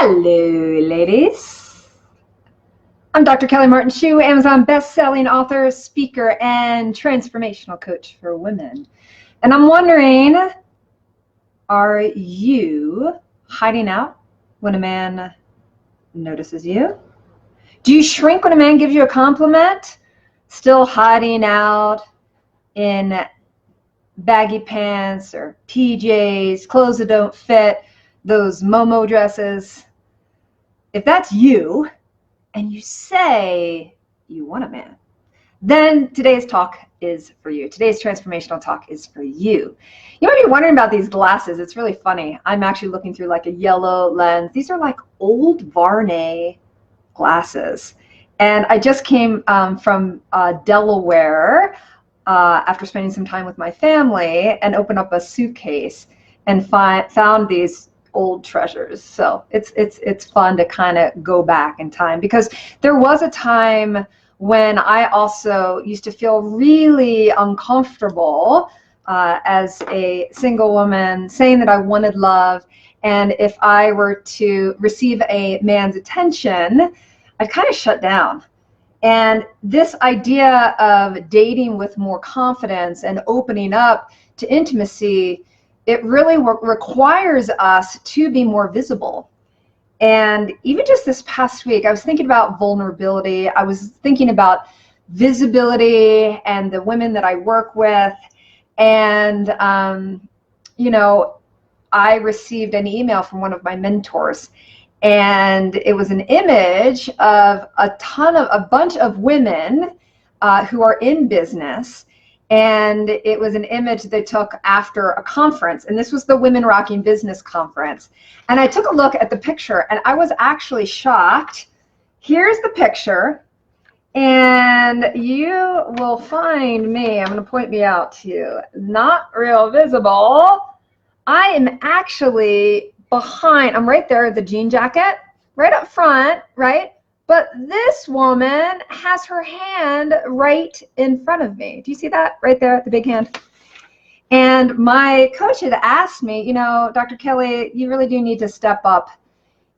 Hello, ladies. I'm Dr. Kelly Martin Shue, Amazon best-selling author, speaker, and transformational coach for women. And I'm wondering, are you hiding out when a man notices you? Do you shrink when a man gives you a compliment? Still hiding out in baggy pants or PJs, clothes that don't fit, those Momo dresses? If that's you, and you say you want a man, then today's talk is for you. Today's transformational talk is for you. You might be wondering about these glasses. It's really funny. I'm actually looking through like a yellow lens. These are like old Varney glasses. And I just came from Delaware after spending some time with my family, and opened up a suitcase and found these old treasures. So it's fun to kind of go back in time, because there was a time when I also used to feel really uncomfortable as a single woman, saying that I wanted love, and if I were to receive a man's attention, I'd kind of shut down. And this idea of dating with more confidence and opening up to intimacy, it really requires us to be more visible. And even just this past week, I was thinking about vulnerability. I was thinking about visibility and the women that I work with. And, you know, I received an email from one of my mentors, and it was an image of a bunch of women who are in business. And it was an image they took after a conference, and this was the Women Rocking Business Conference. And I took a look at the picture, and I was actually shocked. Here's the picture, and you will find me, I'm going to point me out to you, not real visible. I am actually behind, I'm right there, the jean jacket, right up front, right? But this woman has her hand right in front of me. Do you see that right there, the big hand? And my coach had asked me, you know, Dr. Kelly, you really do need to step up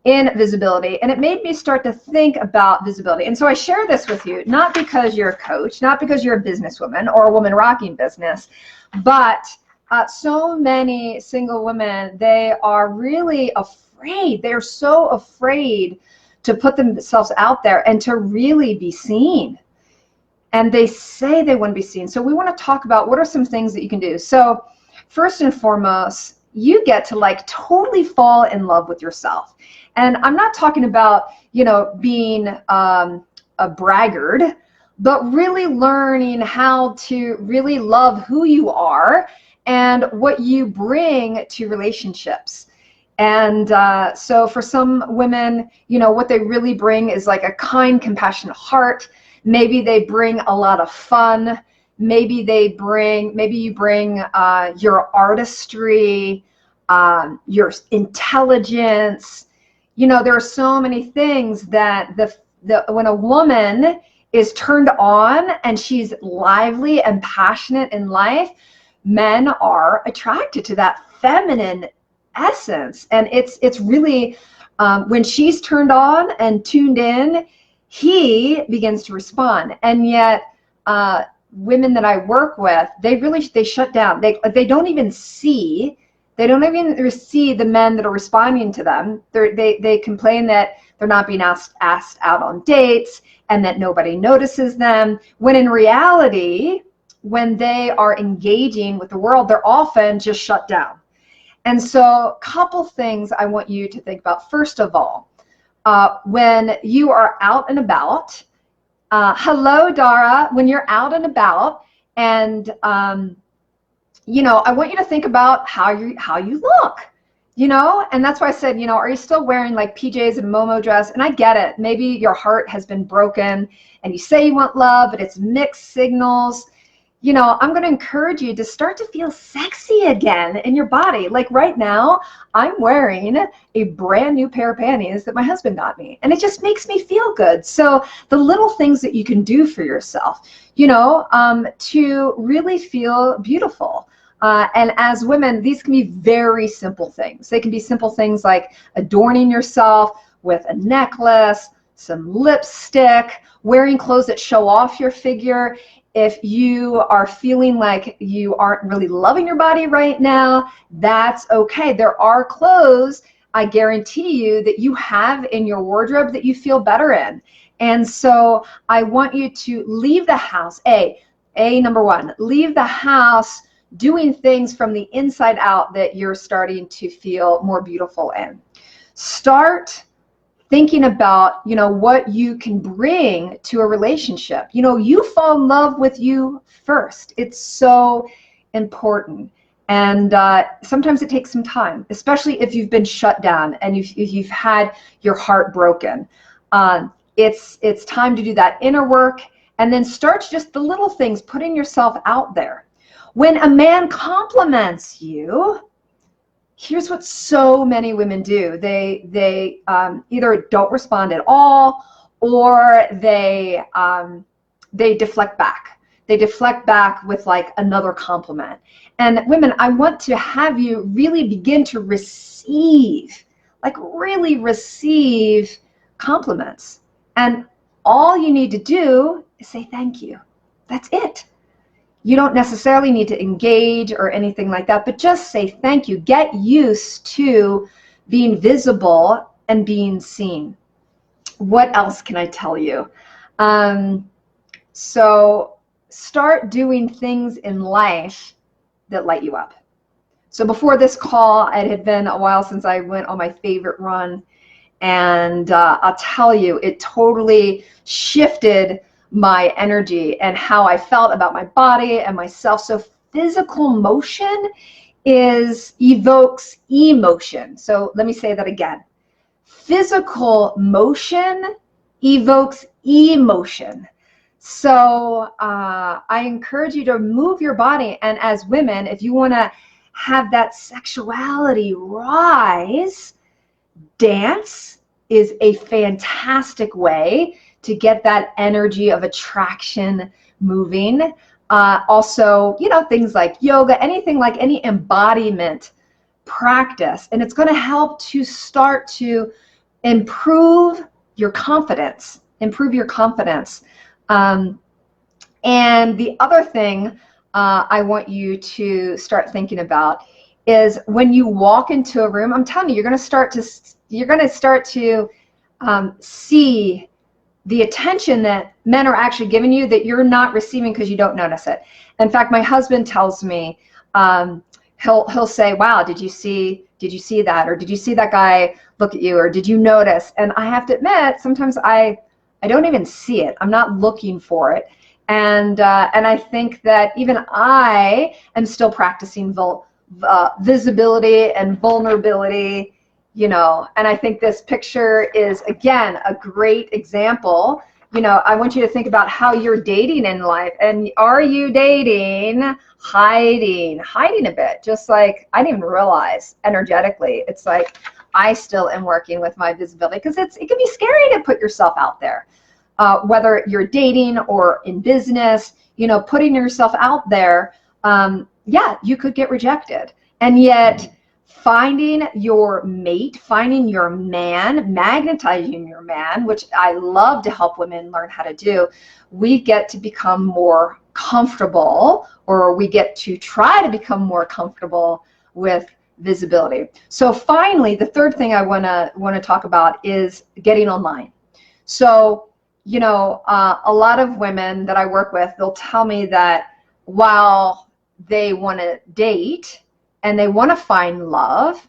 in visibility. And it made me start to think about visibility. And so I share this with you, not because you're a coach, not because you're a businesswoman or a woman rocking business, but so many single women, they are really afraid. They're so afraid to put themselves out there and to really be seen. And they say they want to be seen. So we want to talk about what are some things that you can do. So first and foremost, you get to like totally fall in love with yourself. And I'm not talking about, you know, being a braggart, but really learning how to really love who you are and what you bring to relationships. And so for some women, you know, what they really bring is like a kind, compassionate heart. Maybe they bring a lot of fun. Maybe you bring your artistry, your intelligence. You know, there are so many things that when a woman is turned on and she's lively and passionate in life, men are attracted to that feminine essence. And it's really when she's turned on and tuned in, he begins to respond. And yet women that I work with, they shut down. They don't even see the men that are responding to them. They complain that they're not being asked out on dates and that nobody notices them, when in reality, when they are engaging with the world, they're often just shut down. And so a couple things I want you to think about. First of all, when you are out and about, hello, Dara, when you're out and about, and you know, I want you to think about how you look, you know, and that's why I said, you know, are you still wearing like PJs and a Momo dress? And I get it. Maybe your heart has been broken and you say you want love, but it's mixed signals. You know, I'm going to encourage you to start to feel sexy again in your body. Like right now, I'm wearing a brand new pair of panties that my husband got me, and it just makes me feel good. So the little things that you can do for yourself, you know, to really feel beautiful. And as women, these can be very simple things. They can be simple things like adorning yourself with a necklace, some lipstick, wearing clothes that show off your figure. If you are feeling like you aren't really loving your body right now, that's okay. There are clothes, I guarantee you, that you have in your wardrobe that you feel better in. And so I want you to leave the house, number one, leave the house doing things from the inside out that you're starting to feel more beautiful in. Start thinking about, what you can bring to a relationship. You fall in love with you first. It's so important. And sometimes it takes some time, especially if you've been shut down and you've had your heart broken. It's time to do that inner work, and then start just the little things, putting yourself out there. When a man compliments you, here's what so many women do. They either don't respond at all, or they deflect back. They deflect back with like another compliment. And women, I want to have you really begin to receive, like really receive compliments. And all you need to do is say thank you. That's it. You don't necessarily need to engage or anything like that, but just say thank you. Get used to being visible and being seen. What else can I tell you? So start doing things in life that light you up. So before this call, it had been a while since I went on my favorite run. And I'll tell you, it totally shifted my energy and how I felt about my body and myself. So physical motion evokes emotion. So let me say that again. Physical motion evokes emotion. So I encourage you to move your body. And as women, if you want to have that sexuality rise, dance is a fantastic way to get that energy of attraction moving. Also, things like yoga, anything like any embodiment practice. And it's going to help to start to improve your confidence. And the other thing I want you to start thinking about is when you walk into a room, I'm telling you, you're going to start to see the attention that men are actually giving you that you're not receiving because you don't notice it. In fact, my husband tells me, he'll say, wow, did you see that? Or did you see that guy look at you? Or did you notice? And I have to admit, sometimes I don't even see it. I'm not looking for it. And I think that even I am still practicing visibility and vulnerability, and I think this picture is, again, a great example. I want you to think about how you're dating in life. And are you dating hiding a bit? Just like I didn't even realize energetically. It's like I still am working with my visibility because it can be scary to put yourself out there. Whether you're dating or in business, putting yourself out there, you could get rejected. And yet finding your mate, finding your man, magnetizing your man, which I love to help women learn how to do, we get to become more comfortable, or we get to try to become more comfortable with visibility. So finally, the third thing I want to talk about is getting online. So, a lot of women that I work with, they'll tell me that while they want to date and they want to find love,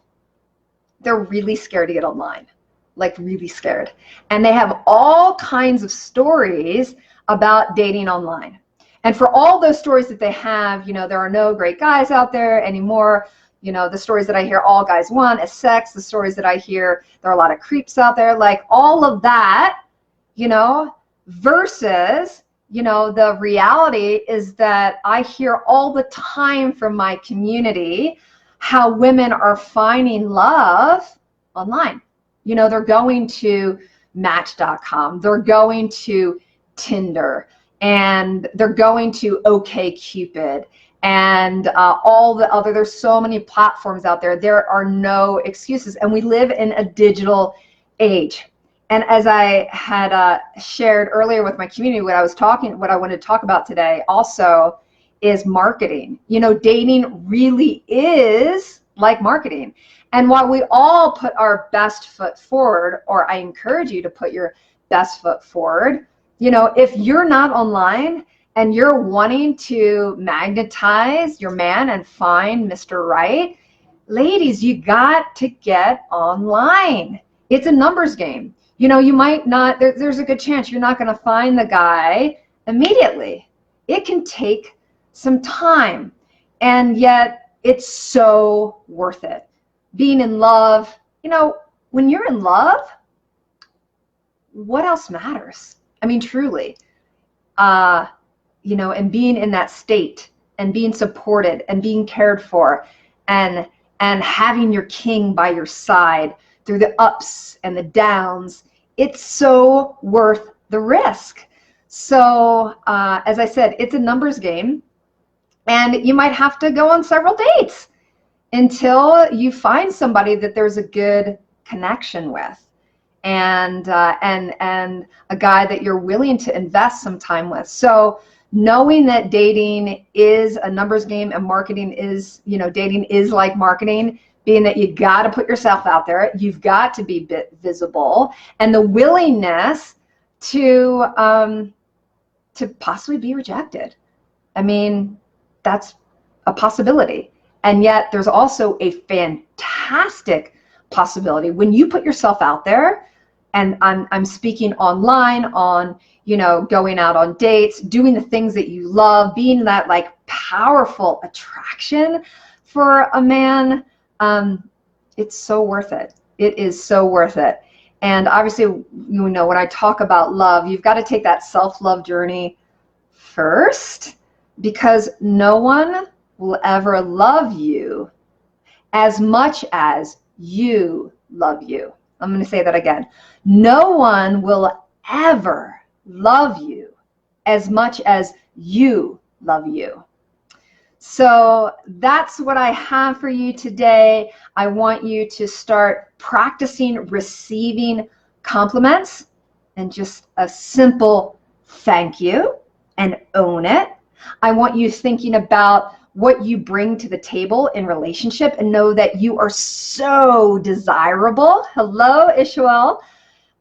they're really scared to get online, like really scared. And they have all kinds of stories about dating online. And for all those stories that they have, there are no great guys out there anymore. The stories that I hear all guys want is sex. The stories that I hear, there are a lot of creeps out there, like all of that, versus, the reality is that I hear all the time from my community how women are finding love online. They're going to Match.com, they're going to Tinder, and they're going to OkCupid, and all the other, there's so many platforms out there. There are no excuses, and we live in a digital age. And as I had shared earlier with my community, what I wanted to talk about today also is marketing. You know, dating really is like marketing. And while we all put our best foot forward, or I encourage you to put your best foot forward, you know, if you're not online and you're wanting to magnetize your man and find Mr. Right, ladies, you got to get online. It's a numbers game. You know, you might not, there's a good chance you're not going to find the guy immediately. It can take some time, and yet it's so worth it. Being in love, you know, when you're in love, what else matters? I mean, truly, you know, and being in that state and being supported and being cared for and having your king by your side through the ups and the downs, it's so worth the risk. So as I said, it's a numbers game, and you might have to go on several dates until you find somebody that there's a good connection with, and a guy that you're willing to invest some time with. So knowing that dating is a numbers game and marketing is, you know, dating is like marketing, being that you got to put yourself out there, you've got to be visible, and the willingness to possibly be rejected. I mean, that's a possibility. And yet there's also a fantastic possibility when you put yourself out there, and I'm speaking online, on, you know, going out on dates, doing the things that you love, being that like powerful attraction for a man. It's so worth it. It is so worth it. And obviously, you know, when I talk about love, you've got to take that self-love journey first, because no one will ever love you as much as you love you. I'm going to say that again. No one will ever love you as much as you love you. So that's what I have for you today. I want you to start practicing receiving compliments, and just a simple thank you, and own it. I want you thinking about what you bring to the table in relationship, and know that you are so desirable. Hello, Ishmael.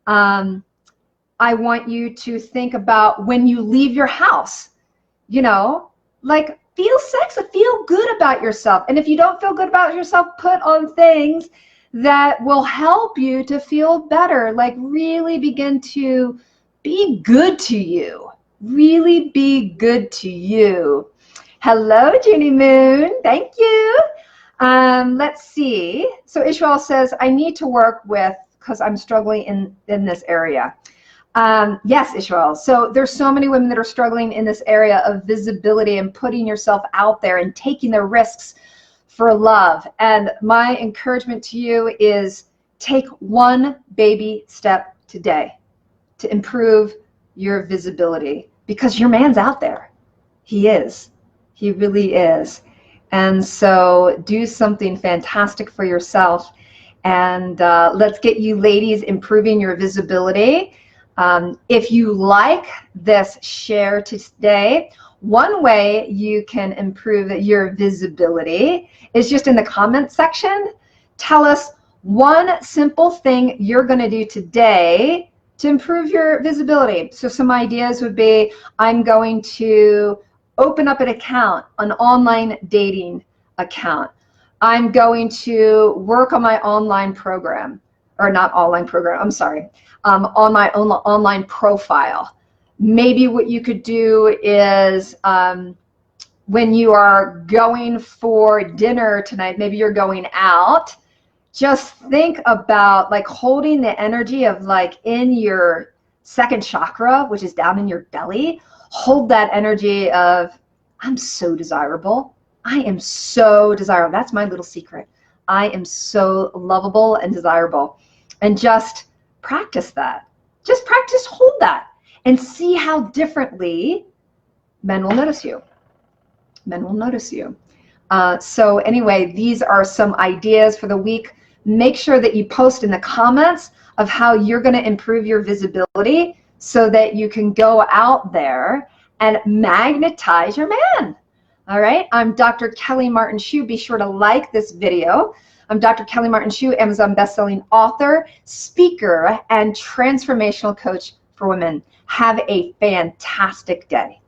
I want you to think about when you leave your house, you know, like, feel sexy, feel good about yourself. And if you don't feel good about yourself, put on things that will help you to feel better. Like, really begin to be good to you. Really be good to you. Hello, Junie Moon. Thank you. Let's see. So Ishmael says, I need to work with, because I'm struggling in this area. Yes, Ishmael. So there's so many women that are struggling in this area of visibility and putting yourself out there and taking the risks for love. And my encouragement to you is take one baby step today to improve your visibility, because your man's out there. He is. He really is. And so do something fantastic for yourself. And let's get you ladies improving your visibility. If you like this share today, one way you can improve your visibility is just in the comment section. Tell us one simple thing you're going to do today to improve your visibility. So some ideas would be, I'm going to open up an account, an online dating account. I'm going to work on my online program, or not online program, I'm sorry, on my own online profile. Maybe what you could do is when you are going for dinner tonight, maybe you're going out, just think about like holding the energy of like in your second chakra, which is down in your belly. Hold that energy of, I'm so desirable. I am so desirable. That's my little secret. I am so lovable and desirable. And just practice that. Just practice, hold that, and see how differently men will notice you. men will notice you. So anyway, these are some ideas for the week. Make sure that you post in the comments of how you're going to improve your visibility so that you can go out there and magnetize your man. All right, I'm Dr. Kelly Martin Shue. Be sure to like this video. I'm Dr. Kelly Martin Shue, Amazon bestselling author, speaker, and transformational coach for women. Have a fantastic day.